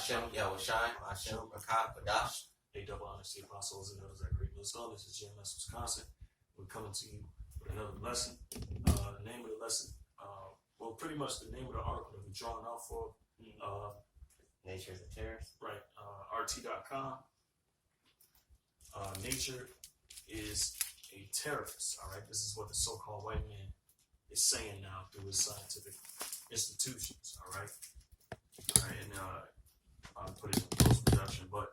Hashem, Yahushai, Hashem, Rakah, Kadash. A double honesty apostles and others that great news. So this is GMS Wisconsin. We're coming to you with another lesson. The name of the lesson, well, pretty much the name of the article that we're drawing out for. Nature is a terrorist. Right. RT.com. Nature is a terrorist. All right. This is what the so-called white man is saying now through his scientific institutions. All right. All right. And I'll put it in post-production, but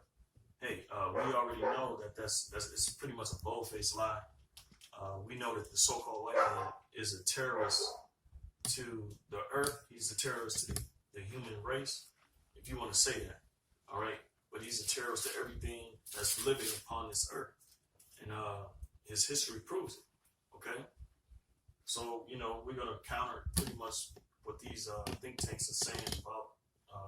hey, we already know that that's it's pretty much a bold-faced lie. We know that the so-called white man is a terrorist to the earth. He's a terrorist to the human race, if you want to say that. All right, but he's a terrorist to everything that's living upon this earth, and his history proves it. Okay, so we're gonna counter pretty much what these think tanks are saying about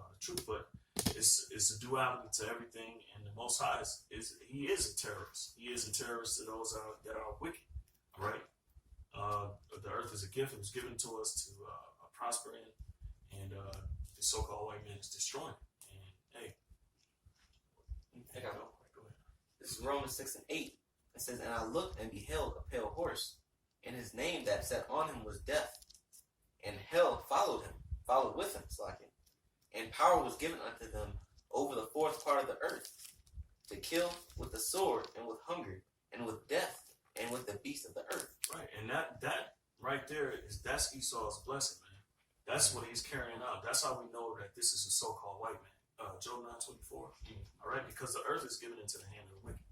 the truth, but it's a duality to everything, and the Most High he is a terrorist. He is a terrorist to those that are wicked. All right, the earth is a gift. It was given to us to prosper in, and the so-called white man is destroying it. And hey, Go ahead. This is Romans 6:8. It says, "And I looked and beheld a pale horse, and his name that sat on him was Death, and hell followed with him, and power was given unto them over the fourth part of the earth, to kill with the sword, and with hunger, and with death, and with the beasts of the earth." Right, and that right there that's Esau's blessing, man. That's what he's carrying out. That's how we know that this is a so-called white man. Job 9:24. All right, because the earth is given into the hand of the wicked,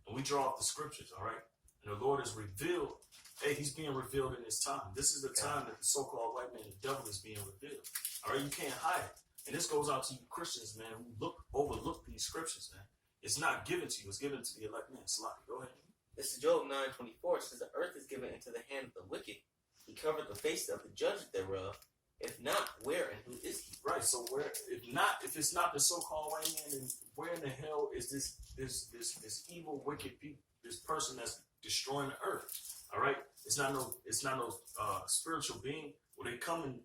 and we draw off the scriptures. All right, and the Lord is revealed. Hey, he's being revealed in his time. This is the time that the so-called white man, the devil, is being revealed. All right, you can't hide it. And this goes out to you Christians, man, who overlook these scriptures, man. It's not given to you. It's given to the elect man. Salaki, go ahead. This is Job 9:24. It says, "The earth is given into the hand of the wicked. He covered the face of the judge thereof. If not, where and who is he?" Right. So if it's not the so-called white man, then where in the hell is this evil, wicked people, this person that's destroying the earth? All right. It's not no spiritual being. Well, they come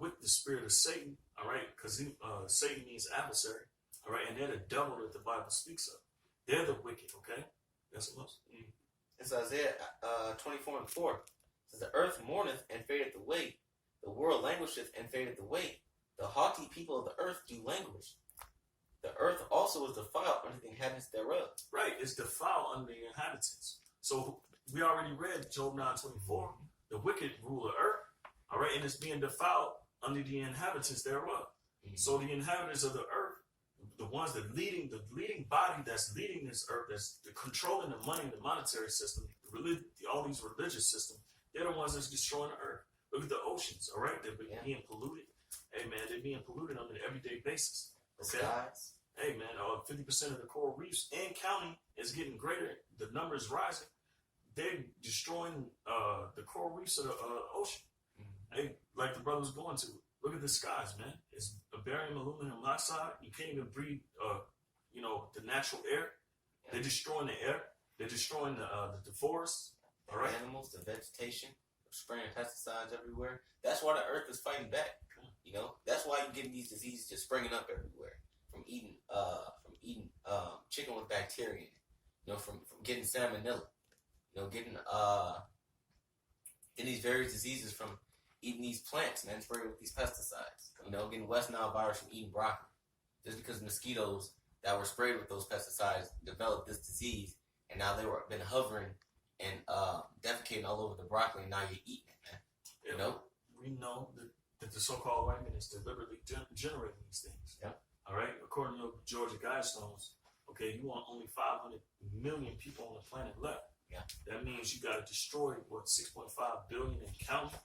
with the spirit of Satan. All right, because Satan means adversary. All right, and they're the devil that the Bible speaks of. They're the wicked. Okay, that's what most. It's Isaiah 24:4. It says, "The earth mourneth and fadeth away. The world languisheth and fadeth away. The haughty people of the earth do languish. The earth also is defiled under the inhabitants thereof." Right, it's defiled under the inhabitants. So we already read Job 9:24. The wicked rule the earth. All right, and it's being defiled under the inhabitants thereof. So the inhabitants of the earth, the ones that the leading body that's leading this earth, that's controlling the money, the monetary system, all these religious systems, they're the ones that's destroying the earth. Look at the oceans, all right? They're being polluted. Hey, man, they're being polluted on an everyday basis. Okay? Hey, man, 50% of the coral reefs and county is getting greater. The number is rising. They're destroying the coral reefs of the ocean. Hey, like the brother was going to, look at the skies, man. It's a barium aluminum oxide. You can't even breathe, the natural air. They're destroying the air. They're destroying the forests. All right, animals, the vegetation, spraying pesticides everywhere. That's why the earth is fighting back. That's why you're getting these diseases just springing up everywhere from eating chicken with bacteria. From getting salmonella. Getting these various diseases from eating these plants, man, sprayed with these pesticides. Getting West Nile virus from eating broccoli. Just because mosquitoes that were sprayed with those pesticides developed this disease, and now been hovering and defecating all over the broccoli, and now you're eating it, man. We know that the so-called white man is deliberately generating these things. Yeah. All right. According to Georgia Guidestones, okay, you want only 500 million people on the planet left. Yeah. That means you got to destroy 6.5 billion and counting.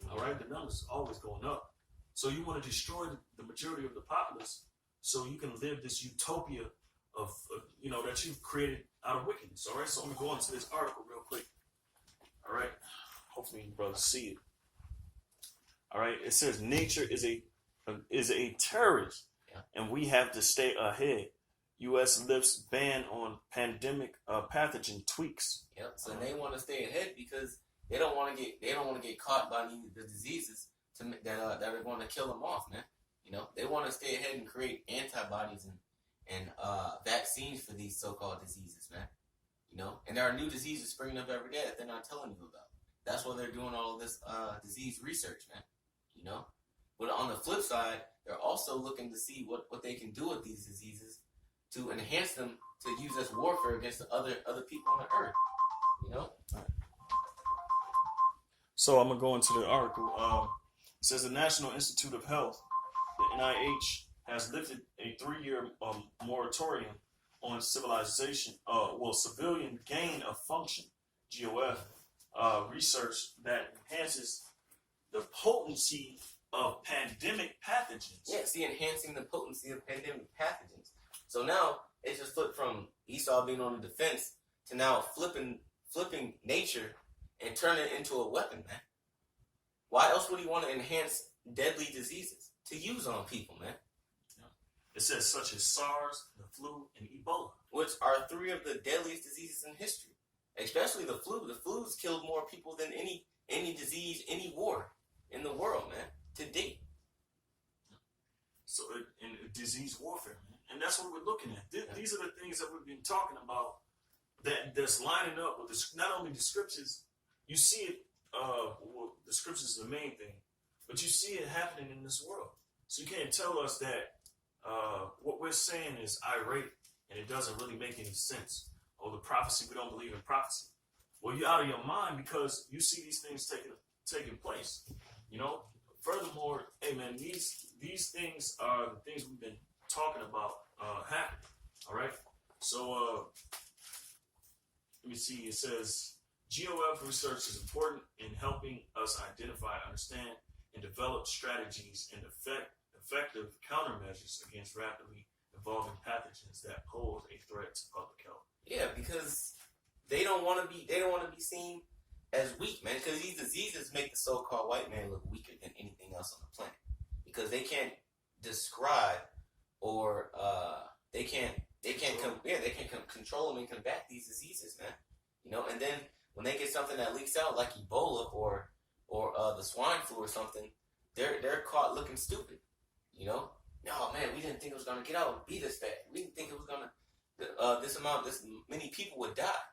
All right, the numbers are always going up. So you want to destroy the majority of the populace so you can live this utopia of that you've created out of wickedness. All right, so I'm going to go into this article real quick. All right, hopefully you brothers see it. All right, it says nature is a terrorist, and we have to stay ahead. U.S. lifts ban on pandemic pathogen tweaks. Yep. So they want to stay ahead because they don't want to get caught by the diseases that are going to kill them off, man. You know, they want to stay ahead and create antibodies and vaccines for these so-called diseases, man. You know, and there are new diseases springing up every day that they're not telling you about. That's why they're doing all of this disease research, man. You know, but on the flip side, they're also looking to see what they can do with these diseases to enhance them to use as warfare against the other people on the earth. You know. So I'm gonna go into the article. It says the National Institute of Health, the NIH, has lifted a 3-year moratorium on civilian gain of function (GOF) research that enhances the potency of pandemic pathogens. Yeah, see, enhancing the potency of pandemic pathogens. So now it's just flipped from Esau being on the defense to now flipping nature and turning it into a weapon, man. Why else would he want to enhance deadly diseases to use on people, man? It says such as SARS, the flu, and Ebola, which are 3 of the deadliest diseases in history. Especially the flu. The flu's killed more people than any disease, any war in the world, man, to date. So, in disease warfare, man, and that's what we're looking at. These are the things that we've been talking about that's lining up with not only the scriptures. You see it. Well, the scriptures is the main thing, but you see it happening in this world. So you can't tell us that what we're saying is irate and it doesn't really make any sense. Or the prophecy, we don't believe in prophecy. Well, you're out of your mind because you see these things taking place. You know. Furthermore, hey man, these things are the things we've been talking about happening. All right. So let me see. It says GOF research is important in helping us identify, understand, and develop strategies and effective countermeasures against rapidly evolving pathogens that pose a threat to public health. Yeah, because they don't want to be seen as weak, man. Because these diseases make the so-called white man look weaker than anything else on the planet. Because they can't describe or they can't control them and combat these diseases, man. You know, and then when they get something that leaks out like Ebola or the swine flu or something, they're caught looking stupid. You know, no man, we didn't think it was gonna get out and be this bad. We didn't think it was gonna this many people would die.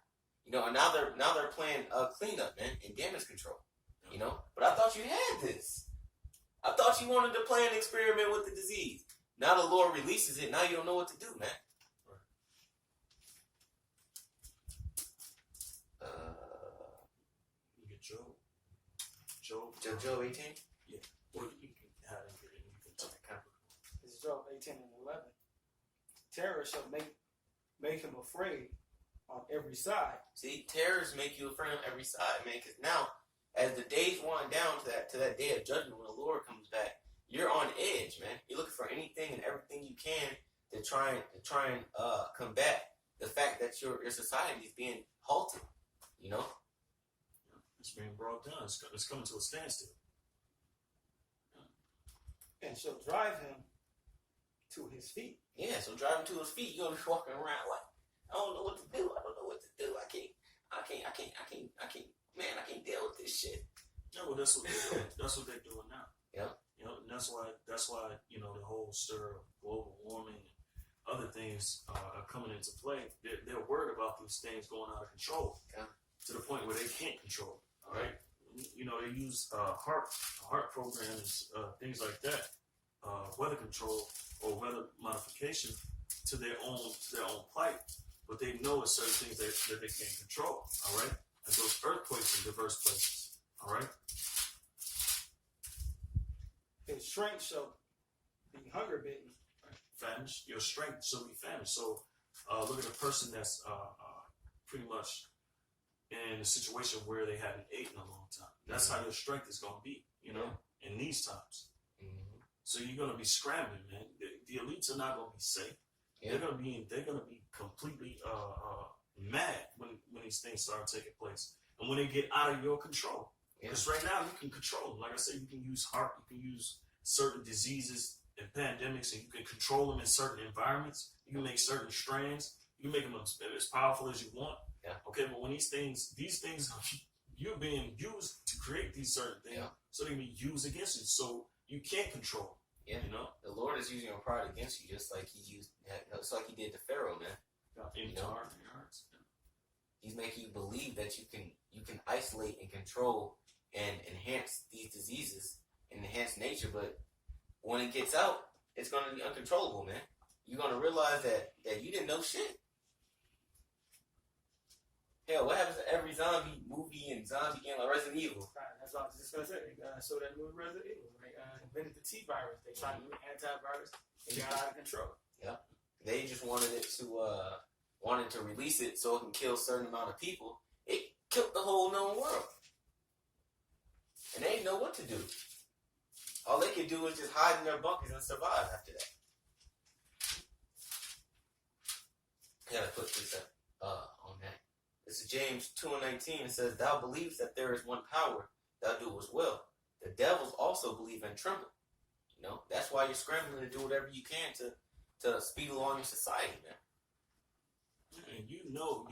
You know, and now they're playing cleanup, man, and damage control. You know, but I thought you had this. I thought you wanted to play an experiment with the disease. Now the Lord releases it. Now you don't know what to do, man. You get Job 18. Yeah. Or you can have him get it. You can take a capital. This is Job 18 and 11. Terror shall make him afraid on every side. See, terrors make you afraid on every side, man. Because now, as the days wind down to that day of judgment when the Lord comes back, you're on edge, man. You're looking for anything and everything you can to try and combat the fact that your society is being halted. You know, it's being brought down. It's coming to a standstill. And shall drive him to his feet. Yeah, so drive him to his feet. You're gonna be walking around like, I don't know what to do. I don't know what to do. I can't. Man, I can't deal with this shit. Yeah, well, that's what they're doing. That's what they're doing now. Yeah. You know, and that's why you know the whole stir of global warming and other things are coming into play. They're worried about these things going out of control to the point where they can't control. All right. You know, they use heart programs, things like that, weather control or weather modification to their own plight. But they know it's certain things that they can't control. All right. And those earthquakes in diverse places. All right. His strength shall be hunger bitten. Famished. Your strength shall be famished. So look at a person that's pretty much in a situation where they haven't eaten in a long time. That's how your strength is going to be, you know, in these times. Mm-hmm. So you're going to be scrambling, man. The elites are not going to be safe. Yeah. They're going to be completely mad when these things start taking place and when they get out of your control. Because right now you can control them. Like I said, you can use heart, you can use certain diseases and pandemics, and you can control them in certain environments. You can make certain strands. You can make them as powerful as you want. Yeah. Okay, but when these things, you're being used to create these certain things, so they can be used against you. So you can't control. Yeah. You know? The Lord is using your pride against you, just like just like he did to Pharaoh, man. In your hearts. He's making you believe that you can isolate and control and enhance these diseases and enhance nature, but when it gets out, it's going to be uncontrollable, man. You're going to realize that you didn't know shit. Hell, what happens to every zombie movie and zombie game like Resident Evil? Right, that's what I was just gonna say. So that movie Resident Evil, they invented the T virus. They tried to do an antivirus. It got out of control. Yeah, they just wanted to release it so it can kill a certain amount of people. It killed the whole known world, and they didn't know what to do. All they could do was just hide in their bunkers and survive after that. I gotta put this up on that. This is James 2:19. It says, "Thou believest that there is one power, thou doest well. The devils also believe and tremble." You know, that's why you're scrambling to do whatever you can to speed along your society, man. And you know,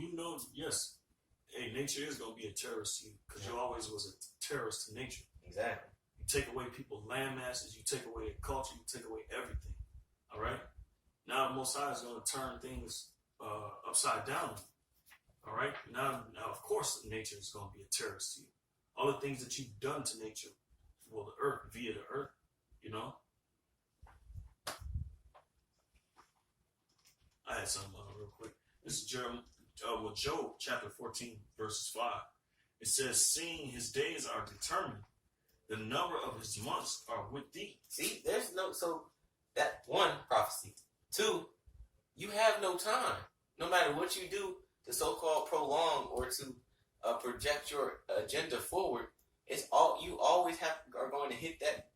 yes, hey, nature is gonna be a terrorist to you because you always was a terrorist to nature. Exactly. You take away people's land masses, you take away their culture, you take away everything. All right. Now, the Most High is gonna turn things upside down. All right. Now, of course, nature is gonna be a terrorist to you. All the things that you've done to nature, well, the earth, via the earth, you know. I had some real quick. This is Job chapter 14, verses 5. It says, "Seeing his days are determined, the number of his months are with thee." See, so that one prophecy. Two, you have no time. No matter what you do to so-called prolong or to project your agenda forward, it's all you always are going to hit that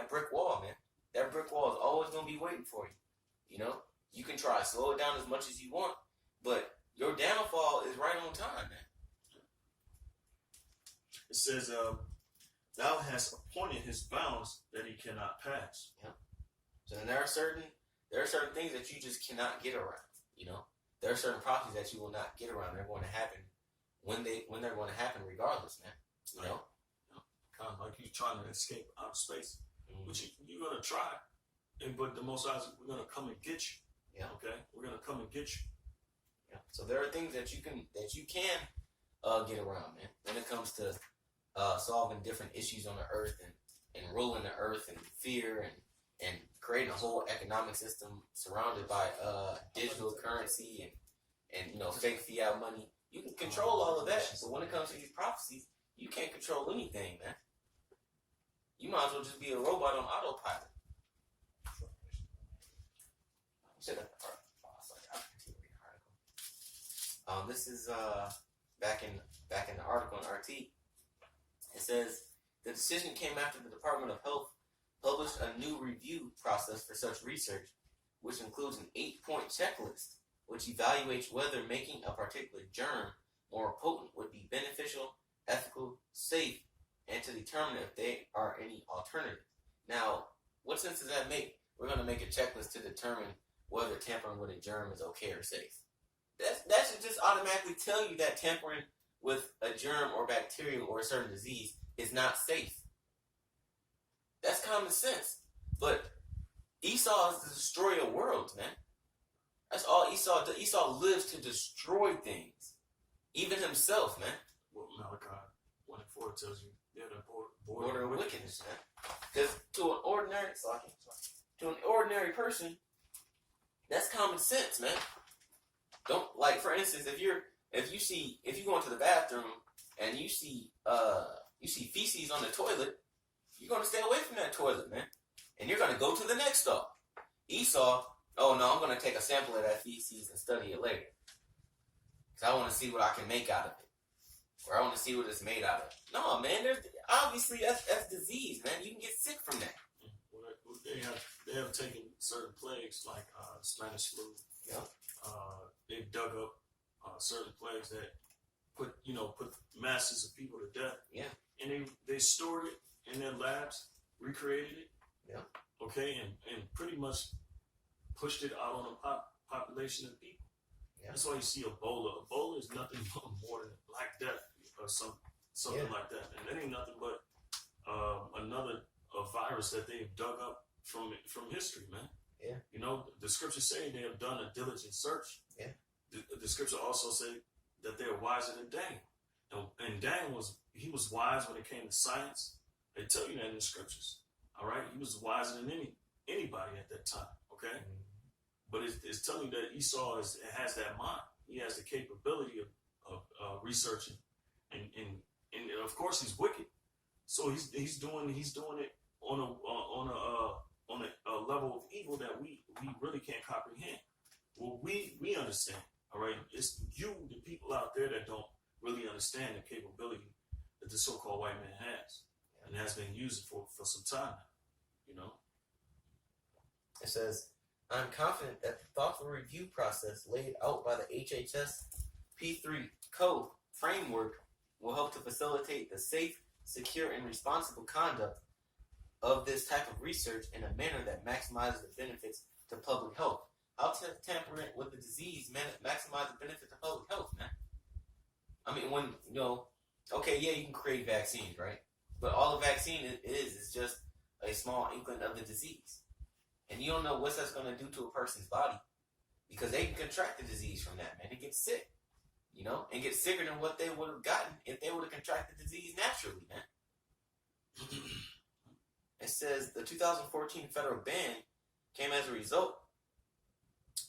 brick wall, man. That brick wall is always going to be waiting for you. You know, you can try to slow it down as much as you want, but your downfall is right on time, man. It says, "Thou hast appointed his bounds that he cannot pass." Yeah. So then there are certain things that you just cannot get around. You know, there are certain prophecies that you will not get around. They're going to happen when they're going to happen, regardless, man. You know, kind of like you trying to escape outer space, mm-hmm. but you're gonna try, but the Most High, we're gonna come and get you. Yeah. Okay, we're gonna come and get you. Yeah. So there are things that you can get around, man. When it comes to solving different issues on the earth and ruling the earth and fear and creating a whole economic system surrounded by digital currency and fake fiat money. You can control all of that, but when it comes to these prophecies, you can't control anything, man. You might as well just be a robot on autopilot. This is back in the article in RT. It says the decision came after the Department of Health published a new review process for such research, which includes an 8-point checklist, which evaluates whether making a particular germ more potent would be beneficial, ethical, safe, and to determine if there are any alternatives. Now, what sense does that make? We're going to make a checklist to determine whether tampering with a germ is okay or safe. That should just automatically tell you that tampering with a germ or bacteria or a certain disease is not safe. That's common sense. But Esau is the destroyer of worlds, man. That's all Esau does. Esau lives to destroy things. Even himself, man. Well, Malachi 1:4 tells you they're the border of wickedness, man. Because to an ordinary person, that's common sense, man. Don't, like, for instance, if you go into the bathroom and you see feces on the toilet, you're gonna stay away from that toilet, man. And you're gonna go to the next stop. Esau, oh no, I'm gonna take a sample of that feces and study it later. Cause I wanna see what I can make out of it. Or I wanna see what it's made out of. No, man, obviously that's disease, man. You can get sick from that. Well, they have taken certain plagues like Spanish flu. Yeah. They've dug up certain plagues that put masses of people to death. Yeah. And they stored it in their labs, recreated it. Yeah. Okay, and pretty much pushed it out on a population of people. Yeah. That's why you see Ebola. Ebola is nothing more than Black Death or something like that. And that ain't nothing but another virus that they've dug up from history, man. Yeah. You know, the scriptures say they have done a diligent search. Yeah. The scripture also say that they're wiser than Daniel. And Daniel was wise when it came to science. They tell you that in the scriptures. All right, he was wiser than anybody at that time. Okay, but it's telling you that Esau has that mind. He has the capability of researching, and of course he's wicked. So he's doing it on a level of evil that we really can't comprehend. Well, we understand. All right, it's you, the people out there, that don't really understand the capability that the so-called white man has and has been using for some time now. You know. It says, I'm confident that the thoughtful review process laid out by the HHS P3 code framework will help to facilitate the safe, secure, and responsible conduct of this type of research in a manner that maximizes the benefits to public health. How to tamper with the disease maximize the benefit to public health, man? I mean, when, okay, yeah, you can create vaccines, right? But all a vaccine is just a small inkling of the disease. And you don't know what that's going to do to a person's body, because they can contract the disease from that, man, and get sick, and get sicker than what they would have gotten if they would have contracted the disease naturally, man. It says the 2014 federal ban came as a result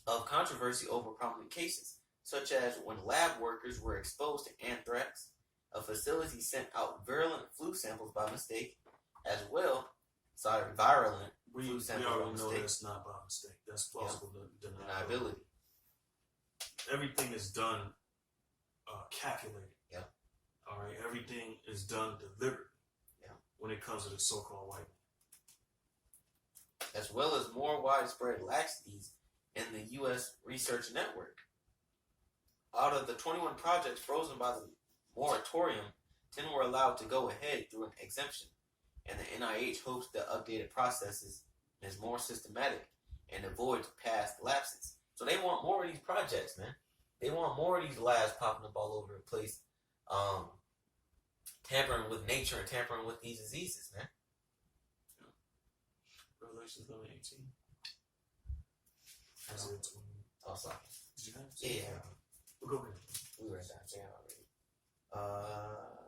of controversy over prominent cases, such as when lab workers were exposed to anthrax, a facility sent out virulent flu samples by mistake, as well. Virulent flu samples by already know mistake. that's not by mistake. That's plausible deniability. Everything is done calculated. Yeah. All right. Everything is done deliberately. Yeah. When it comes to the so-called white man. As well as more widespread laxities in the U.S. research network. Out of the 21 projects frozen by the moratorium, 10 were allowed to go ahead through an exemption. And the NIH hopes the updated process is more systematic and avoids past lapses. So they want more of these projects, man. They want more of these labs popping up all over the place, tampering with nature and tampering with these diseases, man. Revelation 18. Isaiah 20. Oh, sorry. Did you have it? Yeah. We'll go ahead. We were in that jam already.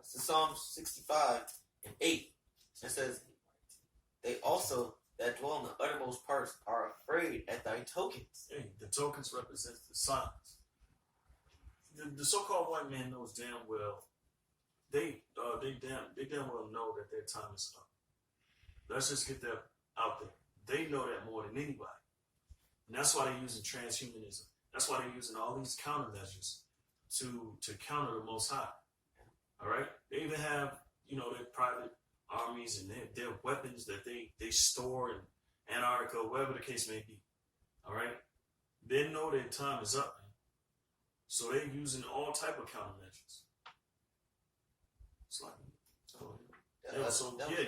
So Psalm 65 and 8. It says, they also that dwell in the uttermost parts are afraid at thy tokens. Hey, the tokens represent the signs. The so-called white man knows damn well. They damn well know that their time is up. Let's just get that out there. They know that more than anybody, and that's why they're using transhumanism. That's why they're using all these countermeasures to counter the Most High. All right, they even have their private armies and their weapons that they store in Antarctica, wherever the case may be. All right, they know their time is up, man. So they're using all type of countermeasures. It's like,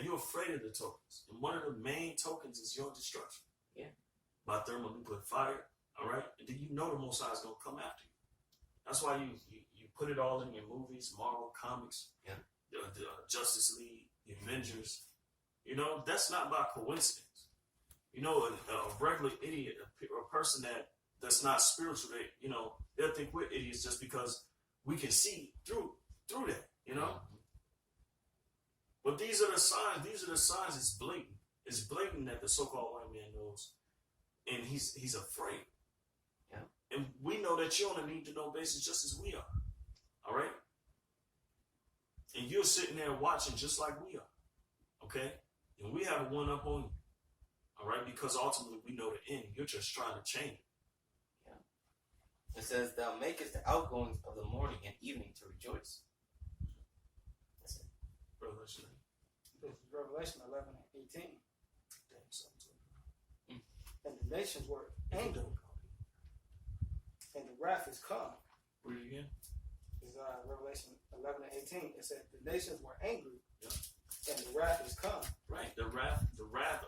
you're afraid of the tokens, and one of the main tokens is your destruction. Yeah. By thermonuclear fire. All right, and then the Most High is gonna come after you. That's why you put it all in your movies, Marvel comics, the Justice League, the Avengers. That's not by coincidence. A regular idiot, a person that's not spiritual, they'll think we're idiots just because we can see through that. But these are the signs. These are the signs. It's blatant. It's blatant that the so-called white man knows, and he's afraid. Yeah. And we know that you're on a need-to-know basis just as we are. All right. And you're sitting there watching just like we are. Okay. And we have a one-up on you. All right, because ultimately we know the end. You're just trying to change it. Yeah. It says, thou makest the outgoings of the morning and evening to rejoice. That's it. Revelation. This is Revelation 11 and 18. Damn, something. And the nations were angry, and the wrath is come. Read it again. This is Revelation 11 and 18. It said, the nations were angry, yeah, and the wrath is come. Right. The wrath,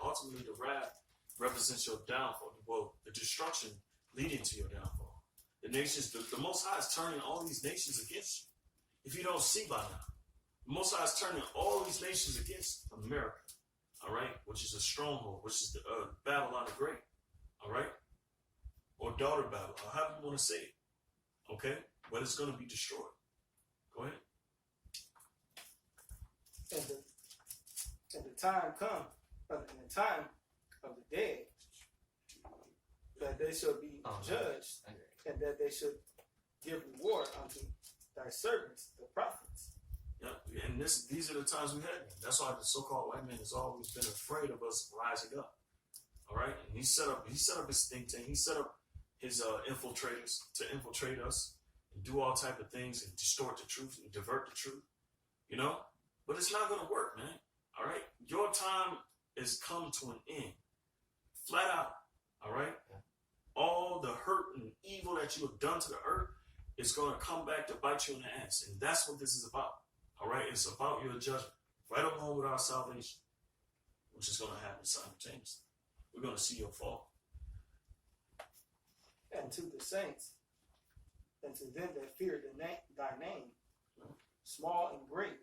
ultimately the wrath represents your downfall. Well, the destruction leading to your downfall. The nations, the Most High is turning all these nations against you. If you don't see by now, the Most High is turning all these nations against America. all right, which is a stronghold, which is the Babylon the Great, all right, or daughter Babylon, or however you want to say it, okay, but it's going to be destroyed. Go ahead. And the time come, in the time of the dead, that they shall be judged, and that they should give reward unto thy servants, the prophets. Yeah, and these are the times we had. That's why the so-called white man has always been afraid of us rising up. All right, and he set up his think tank. He set up his infiltrators to infiltrate us and do all type of things and distort the truth and divert the truth. You know, but it's not going to work, man. All right, your time has come to an end, flat out. All right, all the hurt and evil that you have done to the earth is going to come back to bite you in the ass, and that's what this is about. All right, it's about your judgment, right along with our salvation, which is going to happen simultaneously. We're going to see your fall. And to the saints, and to them that fear thy name, small and great,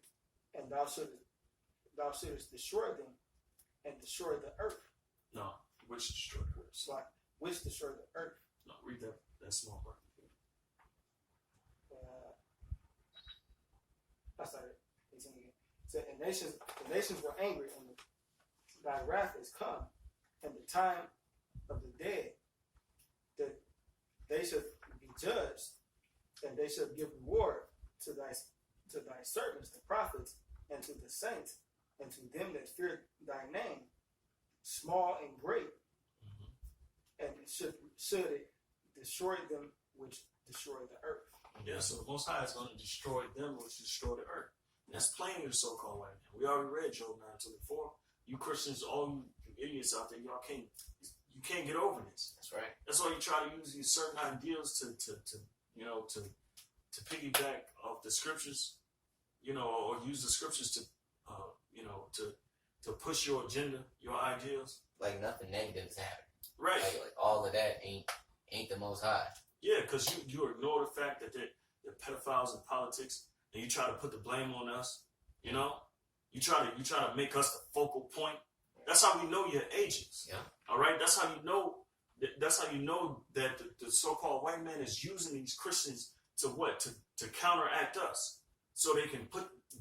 and thou shouldest destroy them, and destroy the earth. No, which destroy the earth? It's like, which destroy the earth? No, read that small part. I started 18 again. So, and the nations were angry, and thy wrath is come, and the time of the dead, that they should be judged, and they should give reward to thy servants, the prophets, and to the saints, and to them that fear thy name, small and great, and it should it destroy them which destroy the earth. Yeah, so the Most High is going to destroy them which destroy the earth. And that's plainly the so-called white man. We already read Job 9:24. You Christians, all you idiots out there, you can't get over this. That's right. That's why you try to use these certain ideals to piggyback off the scriptures, or use the scriptures to push your agenda, your ideals. Like nothing negative is happening. Right. Like all of that ain't the Most High. Yeah, because you ignore the fact that they're pedophiles in politics, and you try to put the blame on us. You try to make us the focal point. That's how we know you're agents. Yeah. All right. That's how you know. That's how you know that the so-called white man is using these Christians to what? To counteract us, so they can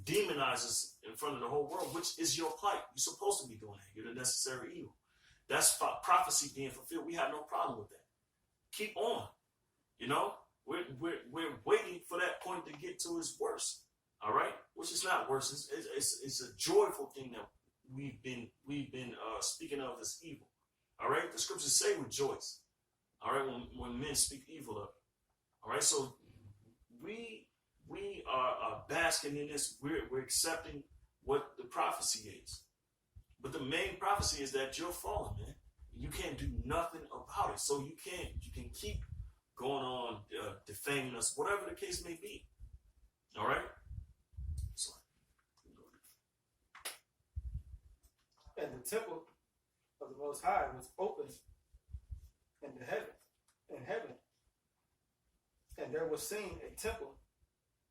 demonize us in front of the whole world, which is your plight. You're supposed to be doing that. You're the necessary evil. That's prophecy being fulfilled. We have no problem with that. Keep on. We're waiting for that point to get to its worst. All right, which is not worse. It's a joyful thing that we've been speaking of as evil. All right, the scriptures say rejoice. All right, when men speak evil of it. All right, so we are basking in this. We're accepting what the prophecy is, but the main prophecy is that you're fallen, man. You can't do nothing about it. So you can keep going on defaming us, whatever the case may be. All right. And the temple of the Most High was open in heaven, and there was seen a temple,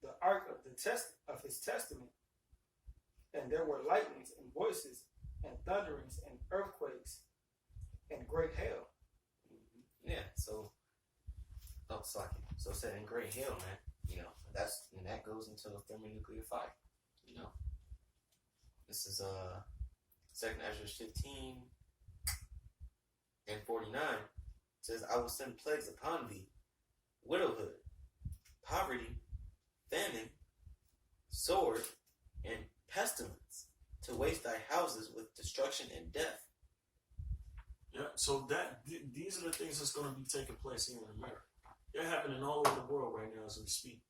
the ark of his testament, and there were lightnings and voices and thunderings and earthquakes and great hail. Yeah. So it said in great hail, man. That goes into a thermonuclear fire. This is 2nd Ezra 15 and 49. It says, I will send plagues upon thee, widowhood, poverty, famine, sword, and pestilence, to waste thy houses with destruction and death. Yeah, so these are the things that's going to be taking place here in America. They're happening all over the world right now as we speak.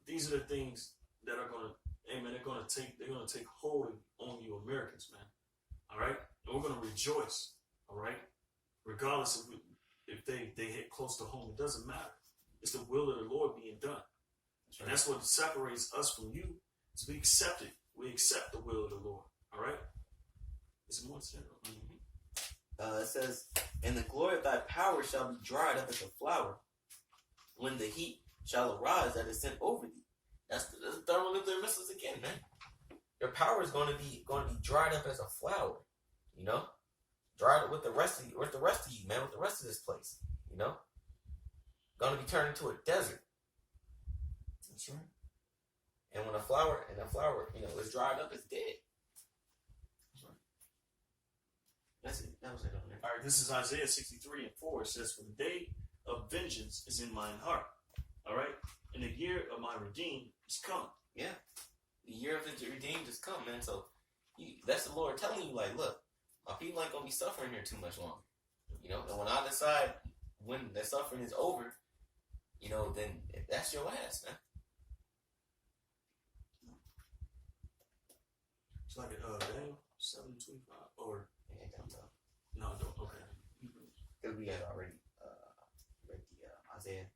These are the things that are going to, they're going to take hold on you Americans, man. All right, and we're going to rejoice. All right, regardless of if they hit close to home, it doesn't matter. It's the will of the Lord being done, and that's what separates us from you. Is we accept it. We accept the will of the Lord. All right. Is it more said? It says, and the glory of thy power shall be dried up as a flower, when the heat shall arise that is sent over thee. That's the thermonuclear missiles again, man. Your power is going to be dried up as a flower. You know, dried up with the rest of you, with the rest of you, man, with the rest of this place. You know, gonna be turned into a desert. That's right. And when a flower, you know, is dried up, it's dead. That's right. That's it. That was it on there. All right, this is Isaiah 63:4. It says, "For the day of vengeance is in mine heart." All right, and the year of my redeem is come. Yeah, the year of the redeemed is come, man. So that's the Lord telling you, like, look, my people ain't gonna be suffering here too much longer. You know, and when I decide when the suffering is over, you know, then that's your ass, man. It's like Daniel 7:25 or Yeah, don't know. no, don't. Okay. Because we had already read the Isaiah.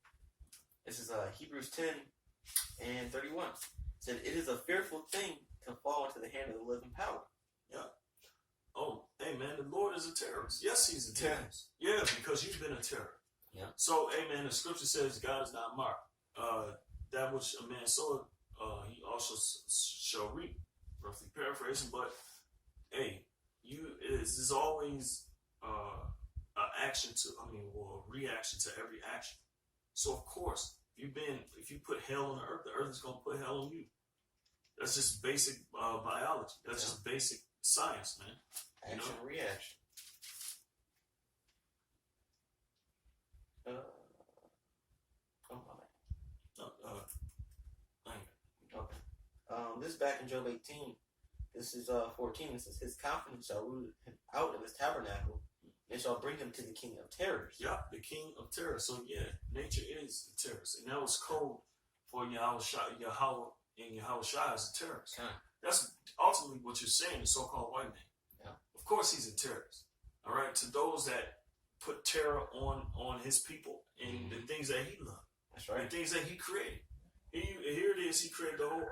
This is Hebrews 10:31. It said, "It is a fearful thing to fall into the hand of the living power." Yeah. Oh, hey man, the Lord is a terrorist. Yes, he's a terrorist. Yeah, because you've been a terror. Yeah. So, hey man, the scripture says God is not mocked. That which a man soweth, he also shall reap. Roughly paraphrasing, but hey, there's always an action to, or a reaction to every action. So of course, if you put hell on the earth is gonna put hell on you. That's just basic biology. That's just basic science, man. Action, reaction. This is back in Job 18. This is 14. It says, "His confidence shall root him out of his tabernacle, and shall bring him to the king of terrors." Yeah, the king of terror. So yeah, nature is the terrorist, and that was code for Yahweh and Yahweh Shai as a terrorist. Okay. That's ultimately what you're saying, the so-called white man. Yeah. Of course he's a terrorist. All right, to those that put terror on his people and the things that he loved, That's right. the things that he created. Here it is, he created the whole